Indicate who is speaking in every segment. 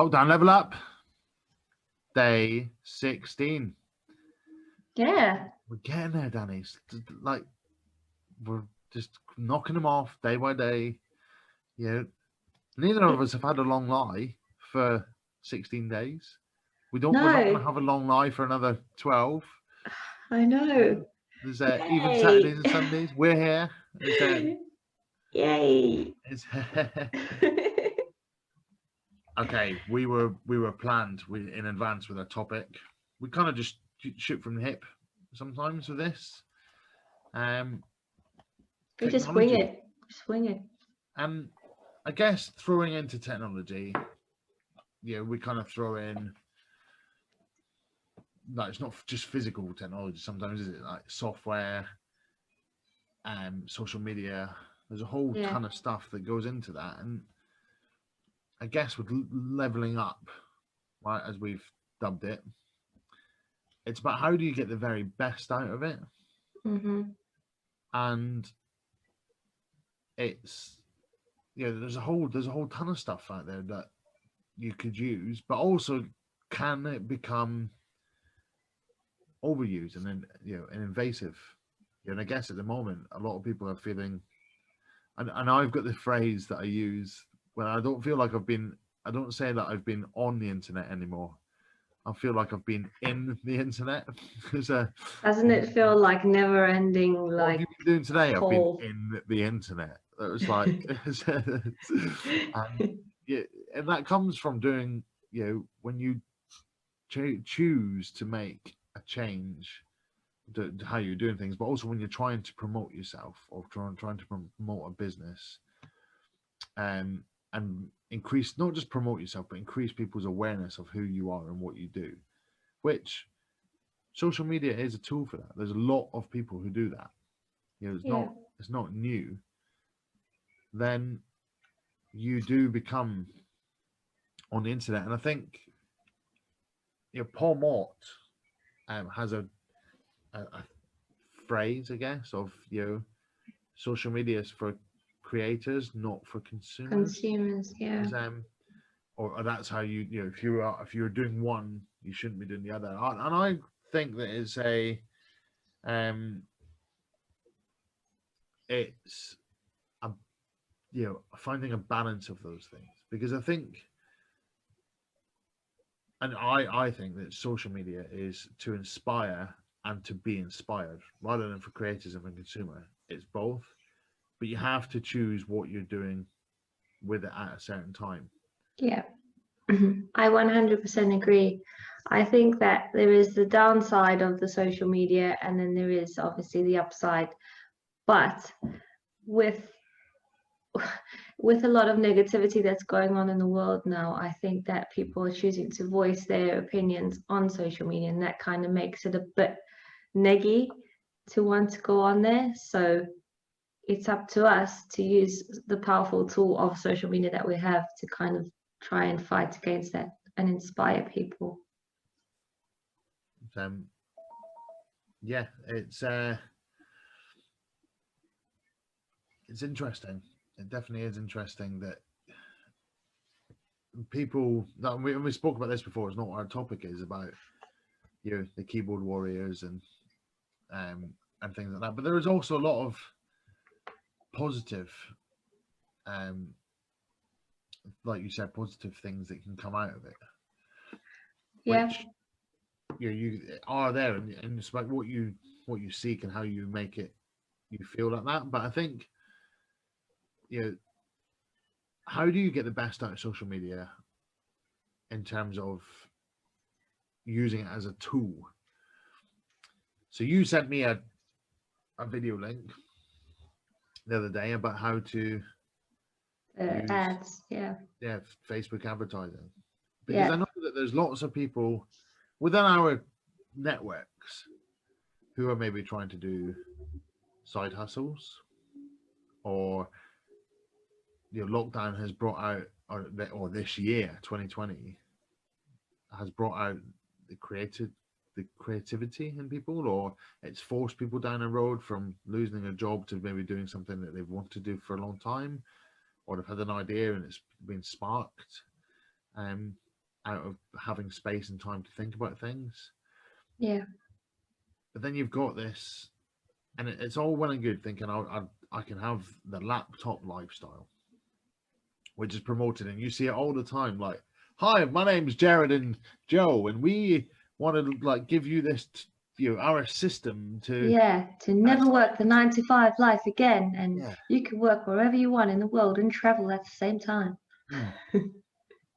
Speaker 1: Lockdown level up, day 16.
Speaker 2: Yeah.
Speaker 1: We're getting there, Danny. Like, we're just knocking them off day by day. Neither of us have had a long lie for 16 days. We're not going to
Speaker 2: No,
Speaker 1: have a long lie for another 12.
Speaker 2: I know.
Speaker 1: There's even
Speaker 2: Yay.
Speaker 1: Saturdays and Sundays. We're here.
Speaker 2: Yay.
Speaker 1: It's okay. We were planned in advance with a topic. We kind of just shoot from the hip sometimes with this.
Speaker 2: We just wing
Speaker 1: Technology.
Speaker 2: it. Just wing it.
Speaker 1: And I guess throwing into technology, we kind of throw in, like, it's not just physical technology sometimes, is it? Like software, social media. There's a whole
Speaker 2: Yeah.
Speaker 1: ton of stuff that goes into that. And I guess with leveling up, right, as we've dubbed it, it's about how do you get the very best out of it.
Speaker 2: Mm-hmm.
Speaker 1: And it's, there's a whole ton of stuff out there that you could use, but also can it become overused and then and invasive? And I guess at the moment a lot of people are feeling, and I've got the phrase that I use when I don't feel like I don't say that I've been on the internet anymore. I feel like I've been in the internet.
Speaker 2: Doesn't it feel like never ending,
Speaker 1: What have
Speaker 2: like
Speaker 1: you been doing today? I've been
Speaker 2: whole
Speaker 1: in the internet. It was like, and yeah, and that comes from doing, when you choose to make a change to how you're doing things, but also when you're trying to promote yourself or trying to promote a business, and increase, not just promote yourself, but increase people's awareness of who you are and what you do, which social media is a tool for that. There's a lot of people who do that.
Speaker 2: yeah.
Speaker 1: It's not new. Then you do become on the internet, and I think Paul Mort has a phrase, I guess, of social media is for creators, not for consumers.
Speaker 2: Consumers, yeah.
Speaker 1: Or that's how if you're doing one, you shouldn't be doing the other. And I think that um it's a finding a balance of those things, because I think, and I think that social media is to inspire and to be inspired rather than for creators and for consumer. It's both, but you have to choose what you're doing with it at a certain time.
Speaker 2: Yeah. I 100% agree. I think that there is the downside of the social media, and then there is obviously the upside. But with with a lot of negativity that's going on in the world now, I think that people are choosing to voice their opinions on social media, and that kind of makes it a bit neggy to want to go on there. So it's up to us to use the powerful tool of social media that we have to kind of try and fight against that and inspire people.
Speaker 1: Yeah, it's interesting. It definitely is interesting that people that we spoke about this before. It's not what our topic is about, the keyboard warriors and things like that. But there is also a lot of positive, like you said, positive things that can come out of it.
Speaker 2: Yeah.
Speaker 1: Which you are there, and it's about what you seek and how you make it you feel like that. But I think how do you get the best out of social media in terms of using it as a tool? So you sent me a video link the other day about how to use
Speaker 2: Ads, yeah.
Speaker 1: Facebook advertising, because I know that there's lots of people within our networks who are maybe trying to do side hustles, or lockdown has brought out, or this year 2020 has brought out the creativity in people, or it's forced people down a road from losing a job to maybe doing something that they've wanted to do for a long time, or they've had an idea and it's been sparked. out of having space and time to think about things.
Speaker 2: Yeah.
Speaker 1: But then you've got this, and it's all well and good thinking I can have the laptop lifestyle, which is promoted, and you see it all the time. Like, hi, my name's Jared and Joe, and we want to like give you this, our system to.
Speaker 2: Yeah, to
Speaker 1: And
Speaker 2: never
Speaker 1: it's like,
Speaker 2: work the 9 to 5 life again, and
Speaker 1: yeah,
Speaker 2: you can work wherever you want in the world and travel at the same time.
Speaker 1: mm,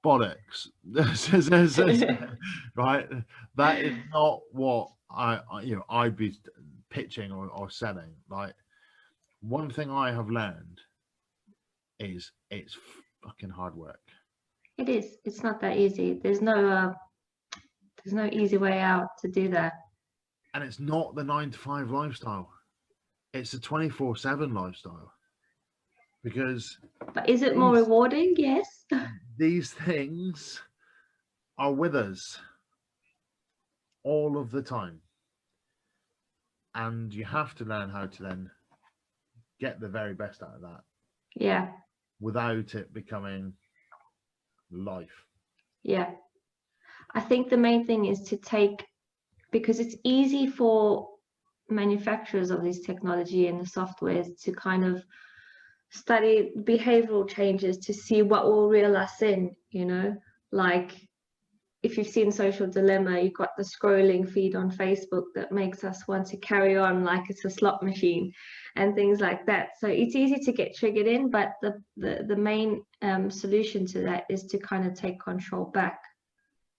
Speaker 1: bollocks. Right, that is not what I'd be pitching or selling. Like, one thing I have learned is it's fucking hard work.
Speaker 2: It is. It's not that easy. There's no easy way out to do that.
Speaker 1: And it's not the 9 to 5 lifestyle. It's a 24/7 lifestyle. Because
Speaker 2: But is it more
Speaker 1: these
Speaker 2: rewarding? Yes.
Speaker 1: these things are with us all of the time. And you have to learn how to then get the very best out of that
Speaker 2: Yeah.
Speaker 1: without it becoming life.
Speaker 2: Yeah. I think the main thing is to take, because it's easy for manufacturers of this technology and the softwares to kind of study behavioral changes to see what will reel us in, like if you've seen Social Dilemma, you've got the scrolling feed on Facebook that makes us want to carry on like it's a slot machine and things like that. So it's easy to get triggered in, but the main solution to that is to kind of take control back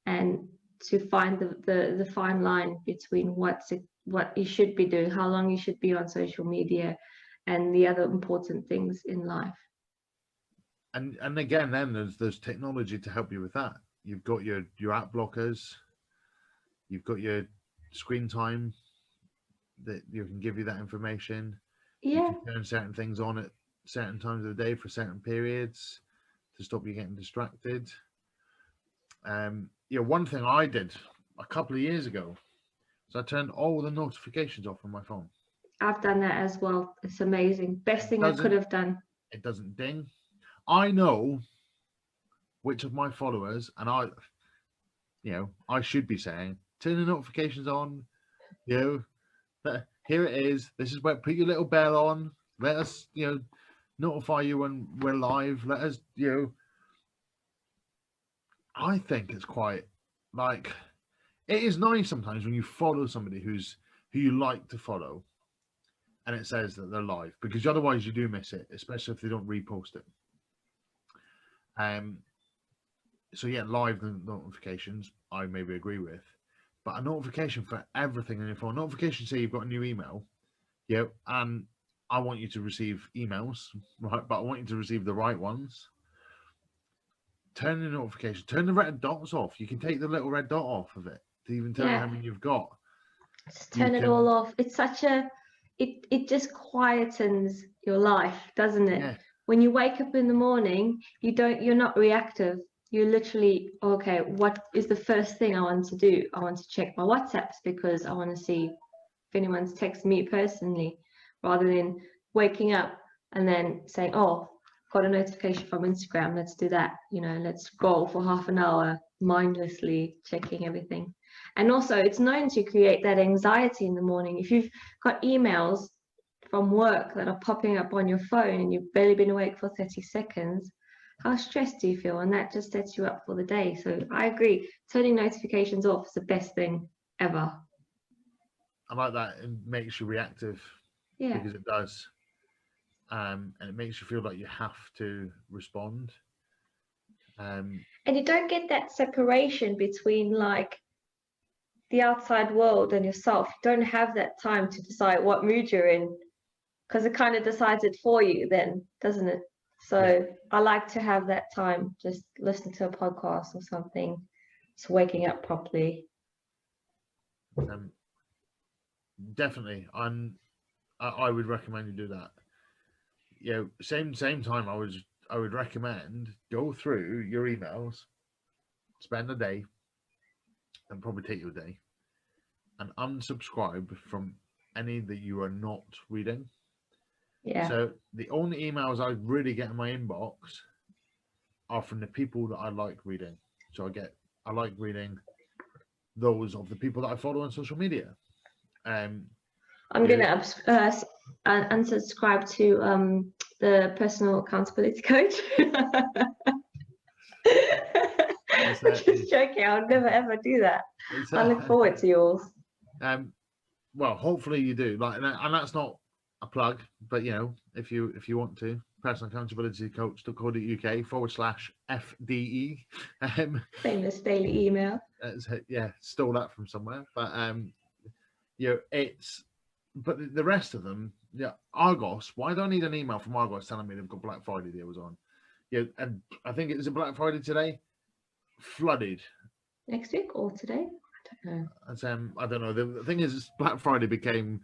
Speaker 2: and to find the fine line between what you should be doing, how long you should be on social media, and the other important things in life.
Speaker 1: And again, then there's technology to help you with that. You've got your app blockers, you've got your screen time that you can give you that information. You
Speaker 2: Yeah,
Speaker 1: can turn certain things on at certain times of the day for certain periods to stop you getting distracted. One thing I did a couple of years ago is I turned all the notifications off on my phone.
Speaker 2: I've done that as well. It's amazing. Best thing I could have done.
Speaker 1: It doesn't ding. I know which of my followers, and I should be saying, turn the notifications on. Here it is. This is where, put your little bell on. Let us, notify you when we're live. Let us, I think it's quite like, it is nice sometimes when you follow somebody who you like to follow, and it says that they're live, because otherwise you do miss it, especially if they don't repost it. So yeah, live notifications I maybe agree with, but a notification for everything on your phone. Notification say you've got a new email, and I want you to receive emails, right? But I want you to receive the right ones. Turn the notification, turn the red dots off. You can take the little red dot off of it to even tell you how many you've got.
Speaker 2: Just turn it all off. It's it just quietens your life, doesn't it?
Speaker 1: Yeah.
Speaker 2: When you wake up in the morning, you're not reactive. You're literally, okay, what is the first thing I want to do? I want to check my WhatsApps because I want to see if anyone's texted me personally, rather than waking up and then saying, oh, got a notification from Instagram, let's do that. Let's scroll for half an hour mindlessly checking everything. And also, it's known to create that anxiety in the morning. If you've got emails from work that are popping up on your phone and you've barely been awake for 30 seconds, how stressed do you feel? And that just sets you up for the day. So I agree. Turning notifications off is the best thing ever.
Speaker 1: I like that. It makes you reactive.
Speaker 2: Yeah.
Speaker 1: Because it does. And it makes you feel like you have to respond.
Speaker 2: And you don't get that separation between like the outside world and yourself. You don't have that time to decide what mood you're in, because it kind of decides it for you then, doesn't it? So I like to have that time, just listen to a podcast or something, just waking up properly.
Speaker 1: Definitely. I would recommend you do that. Same time I would recommend go through your emails, spend a day, and probably take you a day, and unsubscribe from any that you are not reading.
Speaker 2: Yeah.
Speaker 1: So the only emails I really get in my inbox are from the people that I like reading. So I get I like reading those of the people that I follow on social media.
Speaker 2: I'm
Speaker 1: Yeah.
Speaker 2: gonna unsubscribe to the personal accountability coach. Just joking. I would never ever do that. I look forward to yours.
Speaker 1: Well, hopefully you do. Like, and that's not a plug, but you know, if you want to, personal accountability coach.co.uk/FDE.
Speaker 2: Famous daily email.
Speaker 1: Yeah, stole that from somewhere. But you know, but the rest of them, yeah, Argos. Why do I need an email from Argos telling me they've got Black Friday deals on? Yeah, and I think it was a Black Friday today. Flooded.
Speaker 2: Next week or today? I don't know.
Speaker 1: I don't know. The thing is, Black Friday became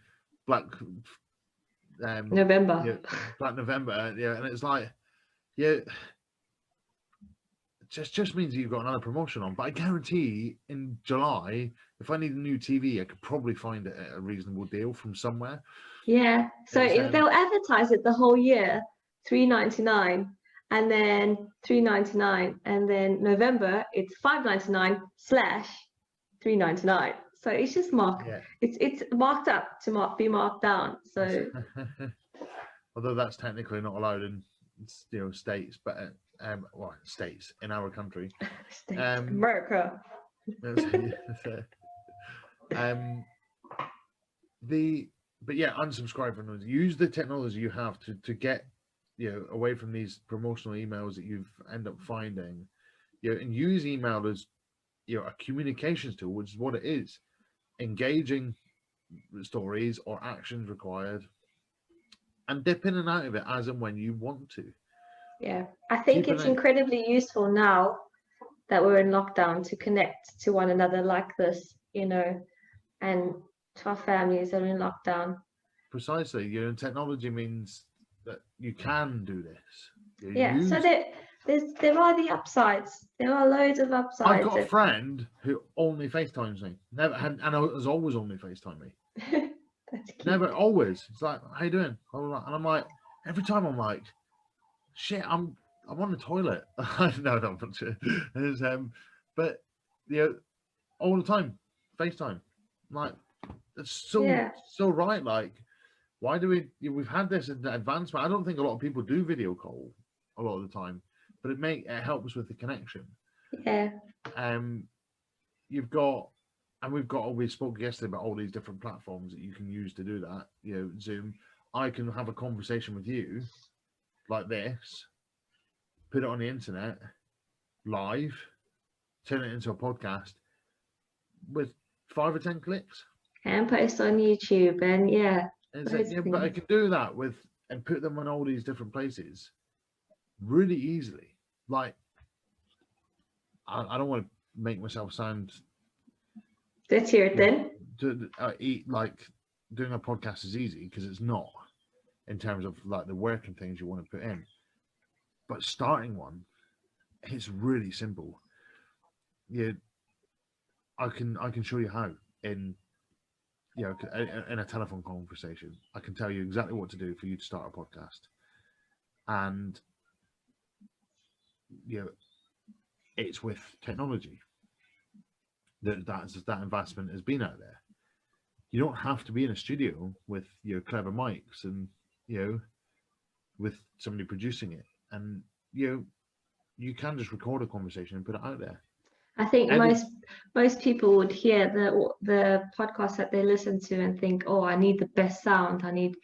Speaker 1: Black
Speaker 2: November.
Speaker 1: Yeah, Black November. Yeah, and it's like, yeah, it just means you've got another promotion on. But I guarantee in July, if I need a new TV, I could probably find it at a reasonable deal from somewhere.
Speaker 2: Yeah. So they'll advertise it the whole year, $3.99, and then $3.99, and then November it's $5.99/$3.99. So it's just marked. Yeah. It's marked up to be marked down. So
Speaker 1: although that's technically not allowed in states, but well, states in our country,
Speaker 2: America.
Speaker 1: But yeah, unsubscribe from those. Use the technology you have to get away from these promotional emails that you've end up finding, and use email as a communications tool, which is what it is. Engaging stories or actions required, and dip in and out of it as and when you want to.
Speaker 2: Yeah, I think it's incredibly useful now that we're in lockdown to connect to one another like this, and to our families that are in lockdown.
Speaker 1: Precisely, technology means that you can do this.
Speaker 2: So there are the upsides. There are loads of upsides.
Speaker 1: I've got a friend who only FaceTimes me. Never had, and has always only FaceTime me.
Speaker 2: That's cute.
Speaker 1: Never, always. It's like, how you doing? And I'm like, every time I'm like, shit, I'm on the toilet. No, not sure. But all the time, FaceTime. Like, it's so right. Like, why do we've had this advancement? I don't think a lot of people do video call a lot of the time, but it helps with the connection.
Speaker 2: Yeah.
Speaker 1: We spoke yesterday about all these different platforms that you can use to do that. Zoom. I can have a conversation with you like this, put it on the internet, live, turn it into a podcast with 5 or 10 clicks.
Speaker 2: And post on YouTube, and
Speaker 1: but I can do that and put them on all these different places really easily. Like, I don't want to make myself sound.
Speaker 2: Let's hear it then.
Speaker 1: Like, doing a podcast is easy, because it's not, in terms of like the work and things you want to put in. But starting one, it's really simple. I can show you how in a telephone conversation. I can tell you exactly what to do for you to start a podcast, and it's with technology that investment has been out there. You don't have to be in a studio with clever mics and with somebody producing it, and you can just record a conversation and put it out there.
Speaker 2: I think most people would hear the podcast that they listen to and think, oh, I need the best sound, I need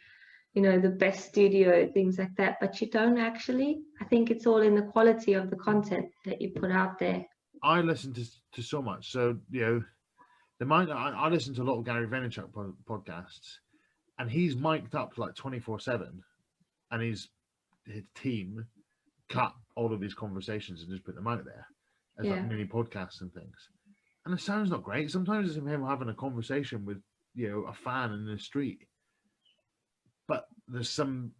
Speaker 2: the best studio, things like that. But you don't actually. I think it's all in the quality of the content that you put out there.
Speaker 1: I listen to so much. So I listen to a lot of Gary Vaynerchuk podcasts, and he's mic'd up like 24/7, and his team cut all of his conversations and just put them out there as like mini podcasts and things. And it sounds not great. Sometimes it's him having a conversation with a fan in the street, but there's some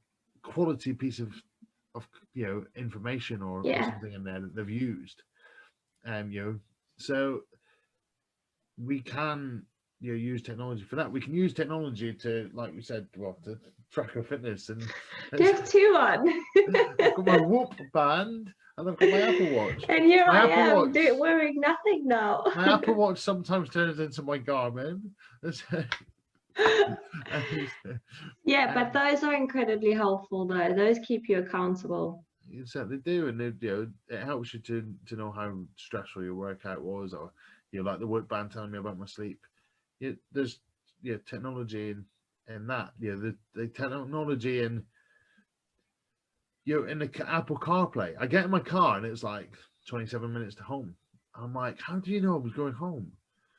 Speaker 1: quality piece of information or something in there that they've used. So we can use technology for that. We can use technology to, like we said, to track our fitness. And
Speaker 2: there's 2 on.
Speaker 1: I've got my Whoop band. And I've got my Apple Watch.
Speaker 2: And here
Speaker 1: My
Speaker 2: I
Speaker 1: Apple
Speaker 2: am
Speaker 1: Watch.
Speaker 2: wearing nothing now.
Speaker 1: My Apple Watch sometimes turns into my Garmin.
Speaker 2: Yeah, but those are incredibly helpful though. Those keep you accountable.
Speaker 1: You certainly do, and it helps you to know how stressful your workout was, or like the work band telling me about my sleep. There's technology in that. The technology in in the Apple CarPlay. I get in my car and it's like 27 minutes to home. I'm like, how do you know I was going home?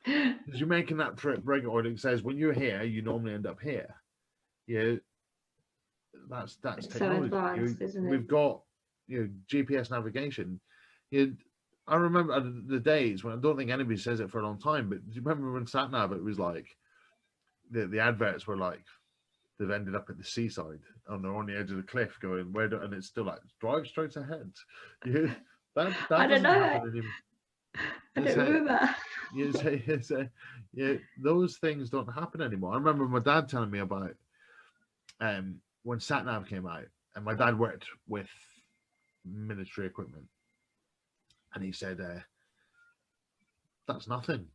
Speaker 1: Because you're making that trip regularly. It says when you're here, you normally end up here. That's
Speaker 2: It's so
Speaker 1: technology.
Speaker 2: advanced, isn't it?
Speaker 1: We've got GPS navigation. I remember the days when I don't think anybody says it for a long time, but do you remember when sat nav? It was like the adverts were like they've ended up at the seaside and they're on the edge of the cliff going and it's still like drive straight ahead. That
Speaker 2: I don't
Speaker 1: doesn't
Speaker 2: know.
Speaker 1: happen anymore.
Speaker 2: I don't remember.
Speaker 1: Those things don't happen anymore. I remember my dad telling me about when sat nav came out, and my dad worked with military equipment, and he said that's nothing.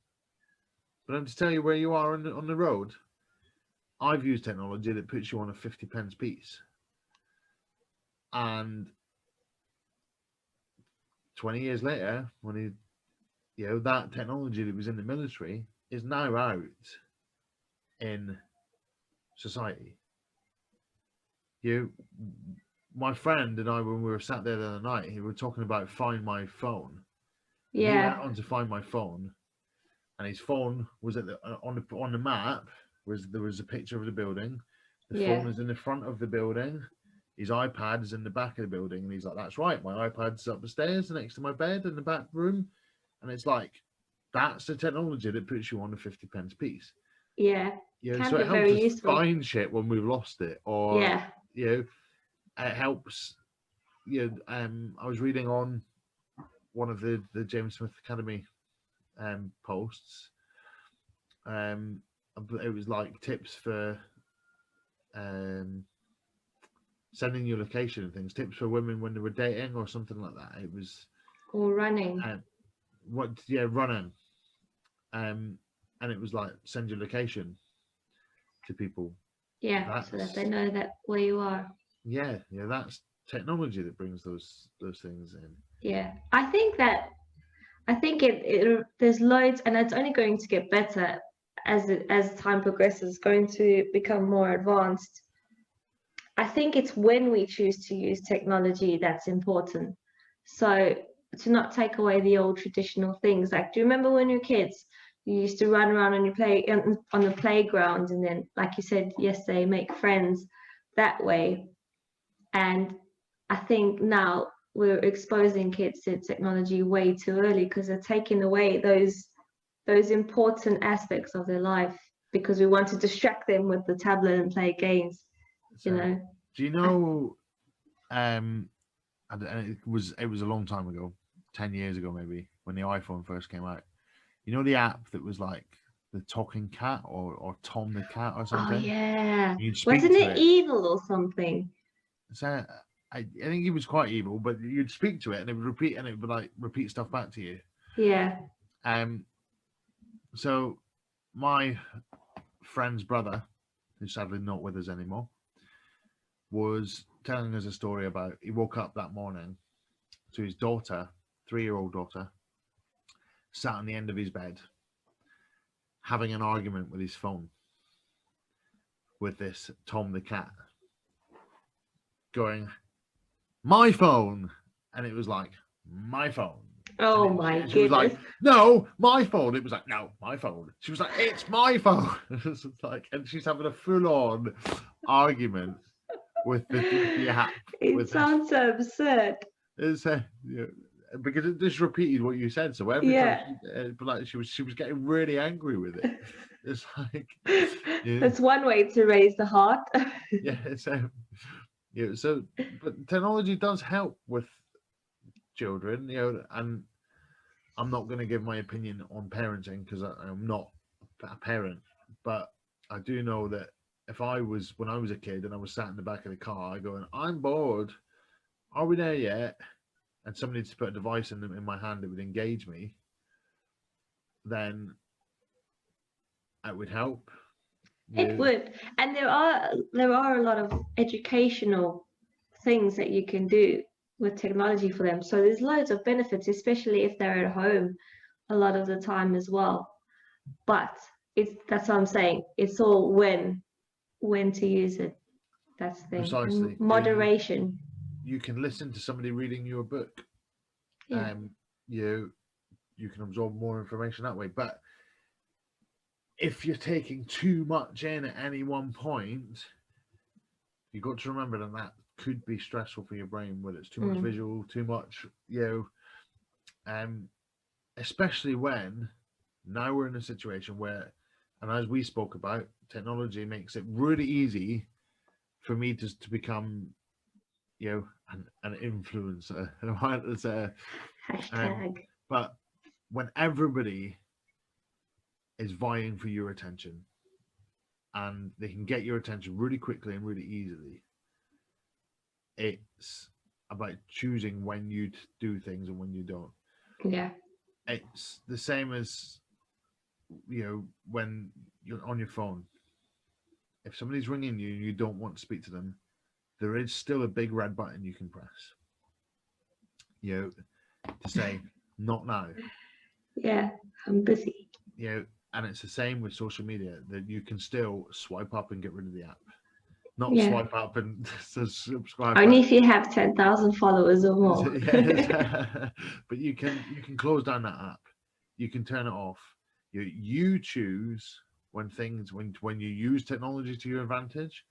Speaker 1: But I'm to tell you where you are on the road. I've used technology that puts you on a 50p piece, and 20 years later, when that technology that was in the military is now out in society. My friend and I, when we were sat there the other night, he were talking about Find My Phone.
Speaker 2: Yeah.
Speaker 1: He went on to Find My Phone, and his phone was on the map. There was a picture of the building. The phone was in the front of the building. His iPad is in the back of the building, and he's like, "That's right, my iPad's up the stairs next to my bed in the back room." And it's like, that's the technology that puts you on a 50p piece.
Speaker 2: Yeah.
Speaker 1: So it helps us find shit when we've lost it, or it helps. I was reading on one of the James Smith Academy posts. It was like tips for sending your location and things, tips for women when they were dating or something like that. It was
Speaker 2: running.
Speaker 1: Running. And it was like send your location to people.
Speaker 2: So that they know that where you are.
Speaker 1: That's technology that brings those things in.
Speaker 2: I think there's loads, and it's only going to get better as time progresses. It's going to become more advanced. I think it's when we choose to use technology that's important. So to not take away the old traditional things. Like, do you remember when you were kids, you used to run around on the playground, and then, like you said yesterday, make friends that way? And I think now we're exposing kids to technology way too early because they're taking away those important aspects of their life because we want to distract them with the tablet and play games.
Speaker 1: Do you know? And it was a long time ago, 10 years ago maybe, when the iPhone first came out. You know the app that was like the talking cat or Tom the cat or something?
Speaker 2: Oh yeah.
Speaker 1: Wasn't
Speaker 2: it evil or something?
Speaker 1: So I think he was quite evil, but you'd speak to it and it would repeat stuff back to you.
Speaker 2: Yeah.
Speaker 1: So my friend's brother, who's sadly not with us anymore, was telling us a story about he woke up that morning to his daughter, 3-year-old daughter, sat on the end of his bed having an argument with his phone with this Tom the cat, going, "My phone," and it was like, "My phone."
Speaker 2: Oh my goodness.
Speaker 1: She was like, "No, my phone." It was like, "No, my phone." She was like, "It's my phone." It's like, and she's having a full-on argument with the app.
Speaker 2: It sounds so absurd.
Speaker 1: It's because it just repeated what you said. So every time, she was getting really angry with it. It's like,
Speaker 2: that's one way to raise the heart.
Speaker 1: So but technology does help with children, and I'm not going to give my opinion on parenting because I'm not a parent, but I do know that when I was a kid and I was sat in the back of the car going, "I'm bored. Are we there yet?" and somebody to put a device in my hand that would engage me, then it would help.
Speaker 2: It would. And there are a lot of educational things that you can do with technology for them. So there's loads of benefits, especially if they're at home a lot of the time as well. But that's what I'm saying. It's all when to use it. That's the thing.
Speaker 1: Precisely.
Speaker 2: And moderation.
Speaker 1: You can listen to somebody reading you a book.
Speaker 2: Yeah.
Speaker 1: You can absorb more information that way. But if you're taking too much in at any one point, you've got to remember that could be stressful for your brain, whether it's too much visual, too much, especially when now we're in a situation where, and as we spoke about, technology makes it really easy for me to become, an influencer.
Speaker 2: Hashtag.
Speaker 1: But when everybody is vying for your attention and they can get your attention really quickly and really easily, it's about choosing when you do things and when you don't.
Speaker 2: Yeah.
Speaker 1: It's the same as, when you're on your phone. If somebody's ringing you and you don't want to speak to them, there is still a big red button you can press, to say, not now.
Speaker 2: Yeah, I'm busy.
Speaker 1: And it's the same with social media, that you can still swipe up and get rid of the app. Not swipe up and subscribe.
Speaker 2: Only if you have 10,000 followers or more.
Speaker 1: But you can close down that app. You can turn it off. You choose when you use technology to your advantage.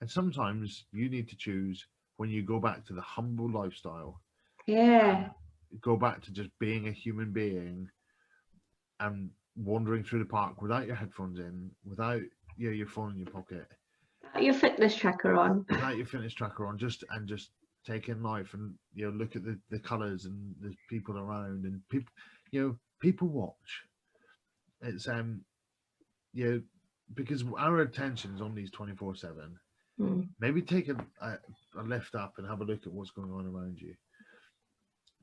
Speaker 1: And sometimes you need to choose when you go back to the humble lifestyle.
Speaker 2: Yeah.
Speaker 1: Go back to just being a human being and wandering through the park without your headphones in, without your phone in your pocket.
Speaker 2: Your fitness tracker on.
Speaker 1: Without your fitness tracker on, just take in life and look at the colours and the people around and people watch. It's because our attention is on these 24/7. Maybe take a lift up and have a look at what's going on around you.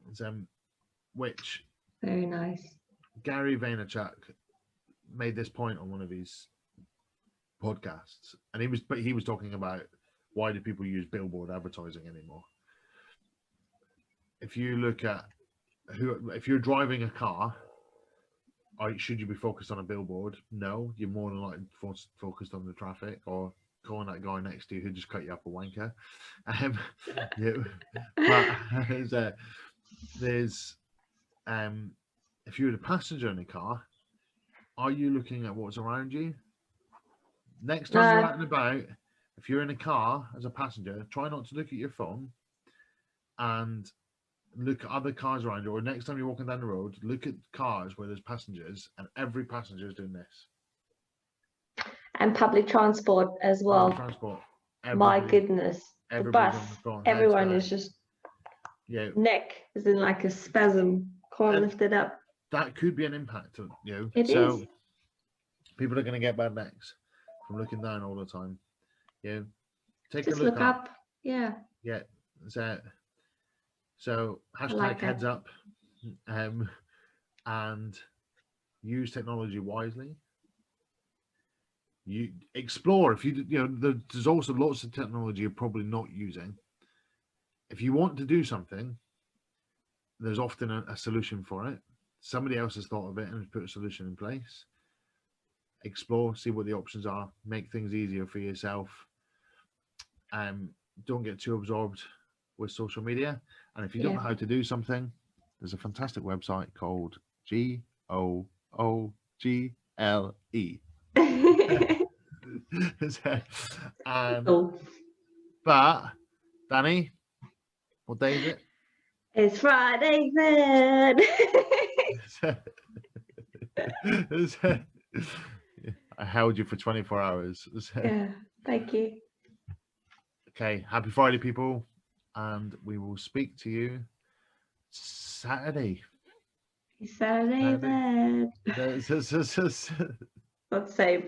Speaker 1: It's which
Speaker 2: very nice.
Speaker 1: Gary Vaynerchuk made this point on one of his podcasts, and he was talking about why do people use billboard advertising anymore. If you look at if you're driving a car, should you be focused on a billboard? No, you're more than likely focused on the traffic or calling that guy next to you who just cut you up a wanker. But there's if you're the passenger in the car, are you looking at what's around you? Next time you're out and about, if you're in a car as a passenger, try not to look at your phone and look at other cars around you. Or next time you're walking down the road, look at cars where there's passengers and every passenger is doing this.
Speaker 2: And public transport as well.
Speaker 1: Public transport.
Speaker 2: My goodness. The bus, everyone is just neck is in like a spasm. Can't lift it up.
Speaker 1: That could be an impact,
Speaker 2: It is.
Speaker 1: People are going to get bad necks from looking down all the time. Take
Speaker 2: just
Speaker 1: a look
Speaker 2: up. Yeah.
Speaker 1: Yeah. So hashtag
Speaker 2: like
Speaker 1: heads up, and use technology wisely. You explore if there's also lots of technology you're probably not using. If you want to do something, there's often a solution for it. Somebody else has thought of it and has put a solution in place. Explore, see what the options are, make things easier for yourself. Don't get too absorbed with social media. And if you don't know how to do something, there's a fantastic website called Google. But Danny, what day is it?
Speaker 2: It's Friday then.
Speaker 1: I held you for 24 hours.
Speaker 2: Yeah, thank you.
Speaker 1: Okay, happy Friday, people, and we will speak to you Saturday.
Speaker 2: Saturday then. Let's say